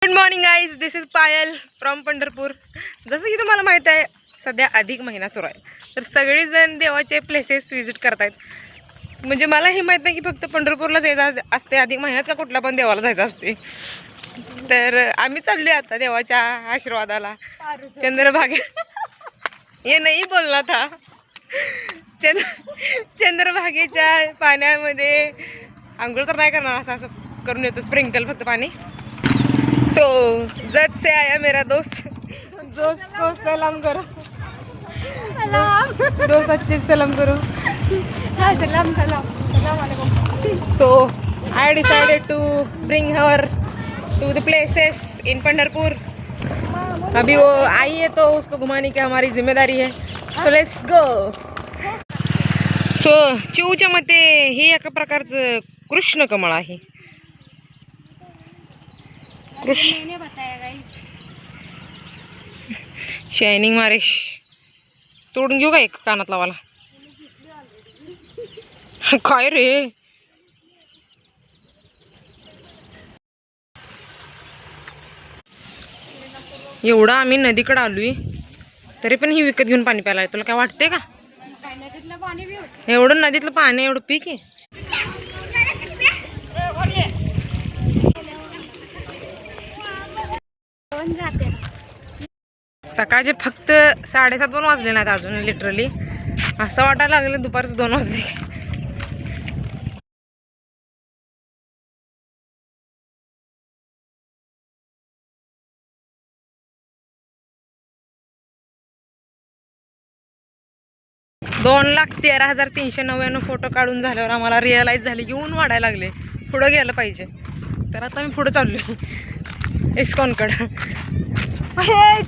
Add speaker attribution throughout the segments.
Speaker 1: Good morning guys, this is Payal from Pandharpur. जसं की तुम्हाला माहित आहे, सध्या अधिक महिना सुरू आहे, तर सगळेजण देवाचे प्लेसेस व्हिजिट करतायत. म्हणजे मला हे माहीत नाही की फक्त पंढरपूरला जायचं असते अधिक महिन्यात, का कुठला पण देवाला जायचं असते. तर आम्ही चाललोय आता देवाच्या आशीर्वादाला चंद्रभागे. हे नाही बोलला था. चंद्रभागेच्या पाण्यामध्ये आंघोळ तर नाही करणार, असं करून येतो स्प्रिंकल फक्त पाणी. सो जज से आया मेरा दोस्त, दोस्त को सलाम करो. सलाम दोस्त, अच्छे सलाम करो. हाँ सलाम सलाम सलाम वालेकुम. So I decided to bring her to the places in Pandharpur. अभी वो आई है तो उसको घुमाने की हमारी जिम्मेदारी है. So let's go. सो चिऊच्या मते हे एका प्रकारचं कृष्ण कमळ आहे. शायनिंग मारेश तोडून घेऊ का एक कानात लावाला. काय रे, एवढं आम्ही नदीकडे आलोय तरी पण ही विकत घेऊन पाणी प्यायला. तुला काय वाटतंय का? एवढं नदीतलं पाणी एवढं पीक आहे. सकाळचे फक्त 7:30 वाजले नाहीत अजून. लिटरली असं वाटायला लागलं दुपारचं 2 वाजले. $2,13,399 फोटो काढून झाल्यावर आम्हाला रिअलाइज झाले की ऊन वाढायला लागले, पुढं गेलं पाहिजे. तर आता मी पुढं चाललोय इस्कॉनकडं.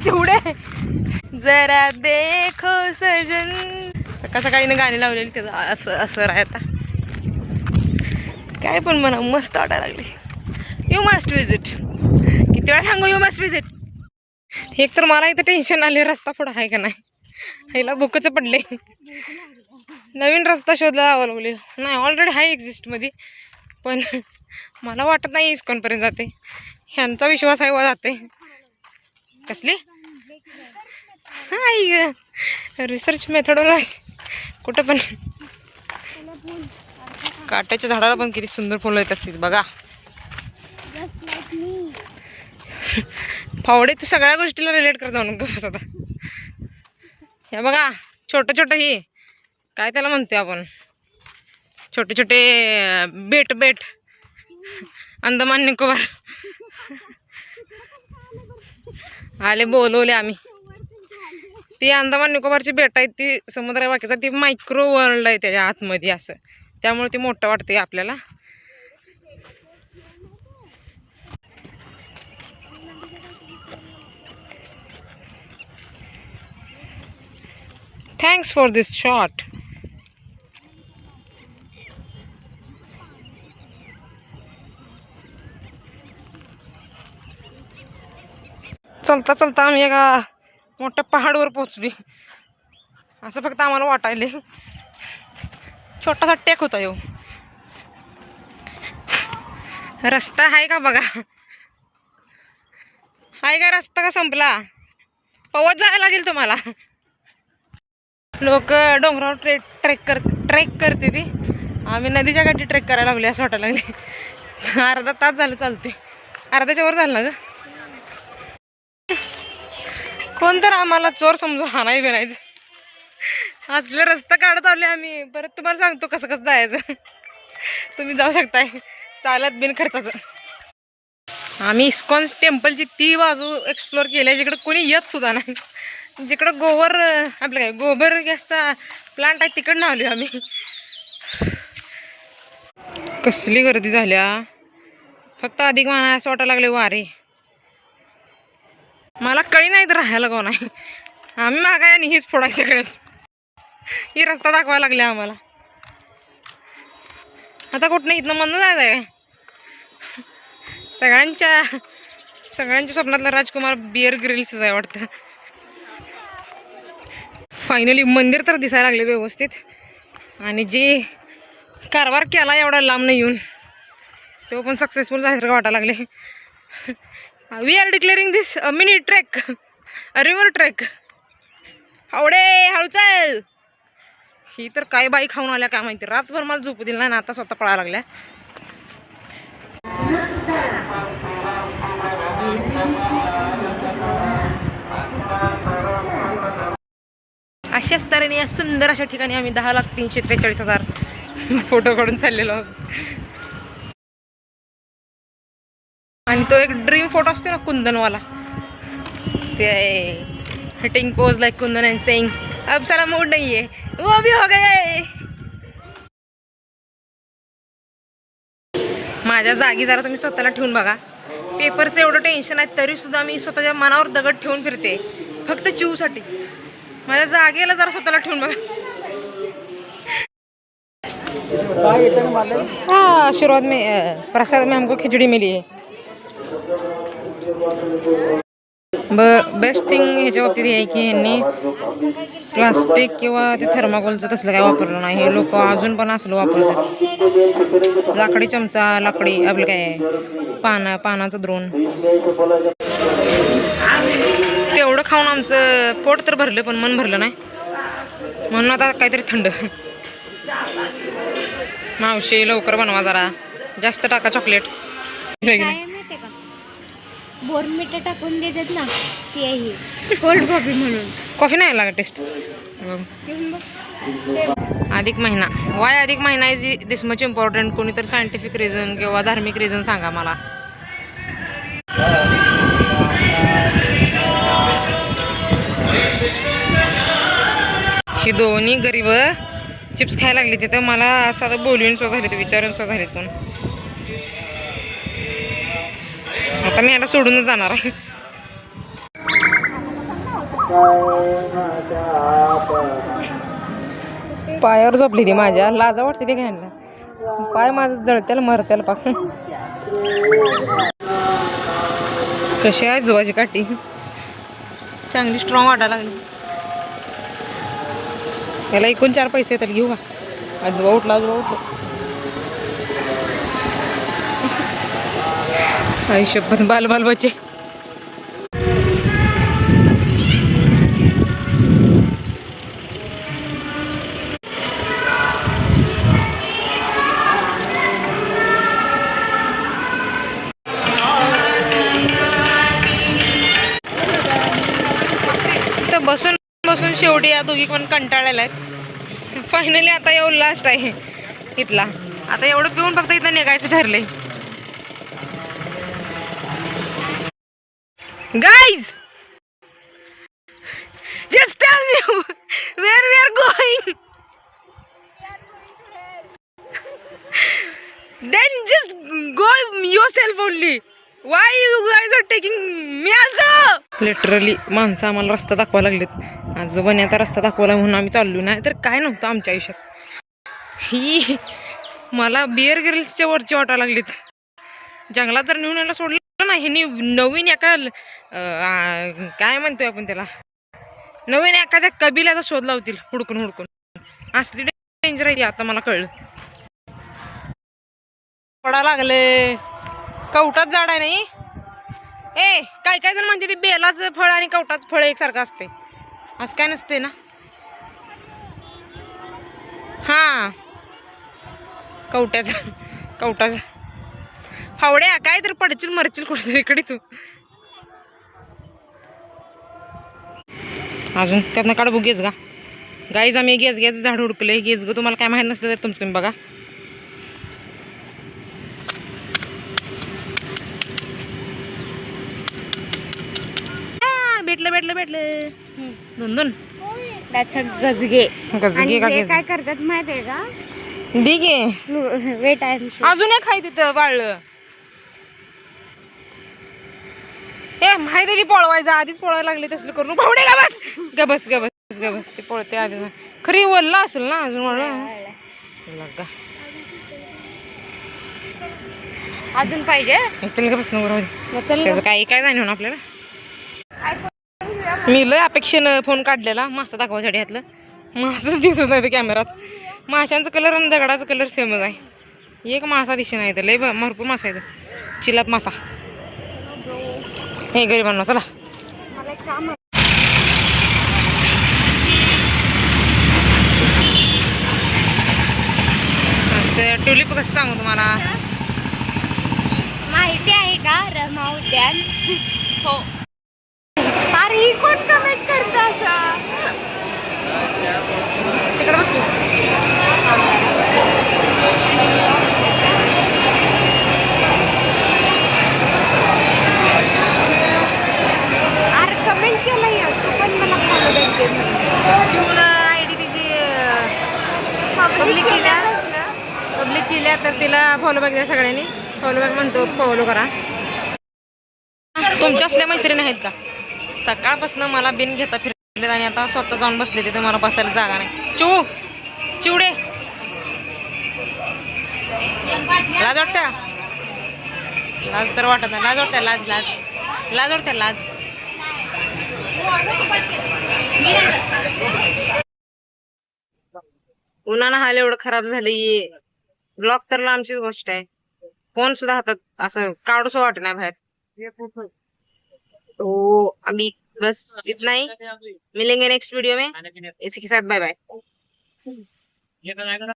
Speaker 1: चिवडे जरा देखो सजन, सकाळ सकाळीनं गाणी लावलेली त्याचं असं आहे. आता काय पण म्हणा, मस्त वाटायला लागले. You must visit. किती वेळा सांगू यू मस्ट विजिट. एक तर मला इथं टेन्शन आले, रस्ता पुढं आहे का नाही. ह्याला बुकच पडले. नवीन रस्ता शोधला यावं लागले. नाही ऑलरेडी आहे एक्झिस्टमध्ये, पण मला वाटत नाही इस्कॉनपर्यंत जाते. ह्यांचा विश्वास आहे वा जाते. कसली हाय रिसर्च मेथडॉलॉजी. कुठं पण काट्याच्या झाडाला पण किती सुंदर फुलं येत असतील बघा. फावडे तू सगळ्या गोष्टीला रिलेट कर जाऊन बस आता. हे बघा छोटं छोटं हे काय त्याला म्हणते आपण, छोटे छोटे बेट अंदमान निकोबार आले, बोलवले आम्ही. ती अंदमान निकोबारची बेट आहेत, ती समुद्र बाकीचा ती मायक्रो वर्ल्ड आहे त्याच्या आतमध्ये असं, त्यामुळे ती मोठं वाटते आपल्याला. Thanks for this shot. चलता चलता आम्ही एका मोठ्या पहाडवर पोहोचली असं फक्त आम्हाला वाटायले. छोटासा टेक होता येऊ. रस्ता आहे का बघा, आहे का रस्ता का संपला. पवत जायला लागेल तुम्हाला. लोक डोंगरावर ट्रेक करते ती, आम्ही नदीच्या काठी ट्रेक करायला लागले असं वाटायला लागले. अर्धा तास झालं चालते, अर्ध्याच्या वर झालं ना ग. कोण तर आम्हाला चोर समजून हाणाय बनायचं. असले रस्ता काढत आले आम्ही. परत तुम्हाला सांगतो कसं कसं जायचं. तुम्ही जाऊ शकताय चालत बिन खर्चाचं. आम्ही इस्कॉन टेम्पलची ती बाजू एक्सप्लोर केली जिकडे कोणी येत सुद्धा नाही. जिकडं गोबर आपलं काय गोबर गॅसचा प्लांट आहे तिकडनं आलो आम्ही. कसली गर्दी झाल्या, फक्त अधिक महिना असं वाटायला लागले वारे. मला कळी नाही तर राहायला कोण आहे. आम्ही मागाय आणि हीच फोडायचं सगळ्यात. ही रस्ता दाखवायला लागले आम्हाला. आता कुठनं इथनं म्हणून जायचं आहे. सगळ्यांच्या स्वप्नातला राजकुमार बिअर ग्रिल्स आहे वाटतं. फायनली मंदिर तर दिसायला लागले व्यवस्थित. आणि जे कारभार केला एवढा लांब नाही येऊन तो पण सक्सेसफुल झाल्यासारखं वाटायला लागले. We are declaring this mini trek, river trek. हावडे हळू चल. ही तर काय बाई खाऊन आल्या काय माहिती, रातभर मला झोपू दिलं नाही ना, आता स्वतः पळायला लागल्या. अशाच तऱ्हेने या सुंदर अशा ठिकाणी आम्ही 10,343,000 फोटो काढून चाललेलो आहोत. आणि तो एक ड्रीम फोटो असतो ना कुंदनवाला, ते hitting pose like Kundan and saying अब साला मूड नाही आहे, वो भी हो गए. माझ्या जागी जरा तुम्ही स्वतःला ठेवून बघा. पेपरचं एवढं टेन्शन आहे तरी सुद्धा मी स्वतःच्या मनावर दगड ठेवून फिरते फक्त चिवसाठी. माझ्या जागेला जरा स्वतःला ठेवून बघा. हाँ आशीर्वाद में प्रसाद में हमको खिचड़ी मिली है. बेस्ट थिंग ह्याच्या बाबतीत आहे की यांनी प्लास्टिक किंवा ते थर्माकोलचं तसलं काय वापरलं नाही. हे लोक अजून पण असलं वापरतात. लाकडी चमचा, लाकडी आपलं काय पानाचं द्रोण. तेवढं खाऊन आमचं पोट तर भरलं पण मन भरलं नाही, म्हणून आता काहीतरी थंड. मावशी लवकर बनवा, जरा जास्त टाका चॉकलेट.
Speaker 2: बोर्नविटा टाकून देतात ना, ती आहे कोल्ड कॉफी म्हणून.
Speaker 1: कॉफी नाही लागत टेस्ट. अधिक महिना, वाय अधिक महिना इज दिस मच इम्पॉर्टंट. कोणीतरी सायंटिफिक रिझन किंवा धार्मिक रिझन सांगा मला. ही दोन्ही गरीब चिप्स खायला लागली तिथं. मला असं बोलून सो झाले, विचारून सो झालेत. पण आता मी याला सोडूनच जाणार आहे. पायावर झोपली ती माझ्या, लाजा वाटते ते घ्यायला. पाय माझं जळत्याला मरत्याला पाक. कशी आहे जुवाची काठी, चांगली स्ट्रॉंग वाटायला लागली. याला एकूण 4 पैसे तर घेऊ का. आजोबा उठला, आजोबा उठला. आयुष्यपत बाल बाल बचे. तर बसून बसून शेवटी या दोघी पण कंटाळलेला आहेत. फायनली आता एवढं लास्ट आहे इथला. आता एवढं पिऊन फक्त इथं निघायचं ठरलंय. Guys, just tell me where we are going. Then just go yourself only. Why you guys are taking me also? Literally माणसं आम्हाला रस्ता दाखवायला लागलेत. आजोबाने आता रस्ता दाखवला म्हणून आम्ही चाललो. नाही तर काय नव्हतं आमच्या आयुष्यात. ही मला बिअर ग्रिल्सच्या वरची वाटायला लागलीत. जंगलात जर नेऊन यायला सोडलं ना, हे नवीन एका काय म्हणतोय आपण त्याला, नवीन एखाद्या कबिलाचा शोध लावतील हुडकून हुडकून. असली डेंजर आहे आता मला कळलं. पडा लागले. कवटाच झाड आहे नाही. काय काय जण म्हणते ते बेलाचं फळ आणि कवटाचं फळ एकसारखं असते. असं काय नसते ना. हा कवटाचं फावड्या काय तर पडचिल मरचिल कुठे इकडे तू. अजून त्यातनं काढ बघ गेस गा. गाईज आम्ही गेस झाड हुडकले. गेस ग तुम्हाला काय माहीत नसलं तर तुम्ही बघा. भेटलं 2
Speaker 2: गजगे.
Speaker 1: गजगे का
Speaker 2: काय करतात माहितीये का,
Speaker 1: दिगे
Speaker 2: वेट आहे
Speaker 1: अजून एक खाय तिथं वाळलं. माहिती की पळवायचं आधीच पळवायला लागले तसलं करून. भावडे गबस ते पळते आधी. खरी वल्ला असेल ना अजून वाळलं.
Speaker 2: अजून पाहिजे.
Speaker 1: चल का बस त्याचं काही काय जाणवून आपल्याला. मी लय अपेक्षेनं फोन काढलेला मासा दाखवायसाठी. ह्यातलं मासच दिसत नाही कॅमेरात. माशांचा कलर आणि दगडाचा कलर सेमच आहे. एक मासा दिशे नाही तर लय भरपूर मासा आहे चिलाप मासा. हे गरीबांना चला.
Speaker 2: मला एक काम आहे.
Speaker 1: असं ट्युलिप कसं सांगू तुम्हाला.
Speaker 2: माहिती आहे का रमा उद्यान?
Speaker 1: हो.
Speaker 2: अरे ही कोण कमेंट करत असं?
Speaker 1: तिकडे बघ की.
Speaker 2: अरे कमेंट केलं या तू पण मला फॉलो बॅक दे म्हणून.
Speaker 1: चिवून आयडी तिची पब्लिक केल्या तर तिला फॉलो बॅक द्या सगळ्यांनी. फॉलो बॅक म्हणतो फॉलो करा. तुमच्या असल्या मैत्रिणी आहेत का सकाळपासून मला बिन घेता फिरले आणि आता स्वतः जाऊन बसले तिथे मला बसायला जागा नाही. चिवडे लाज वाटत्या. लाज तर वाटत नाही. लाज वाटत्या. लाज वाटत्या. लाज उन्हानं हाल एवढं खराब झाली. ब्लॉक तर लांबचीच गोष्ट आहे. फोन सुद्धा हातात असं काढूसं वाटत नाही बाहेर. तो अभी बस इतना ही. मिलेंगे नेक्स्ट वीडियो में. इसी के साथ बाय बाय.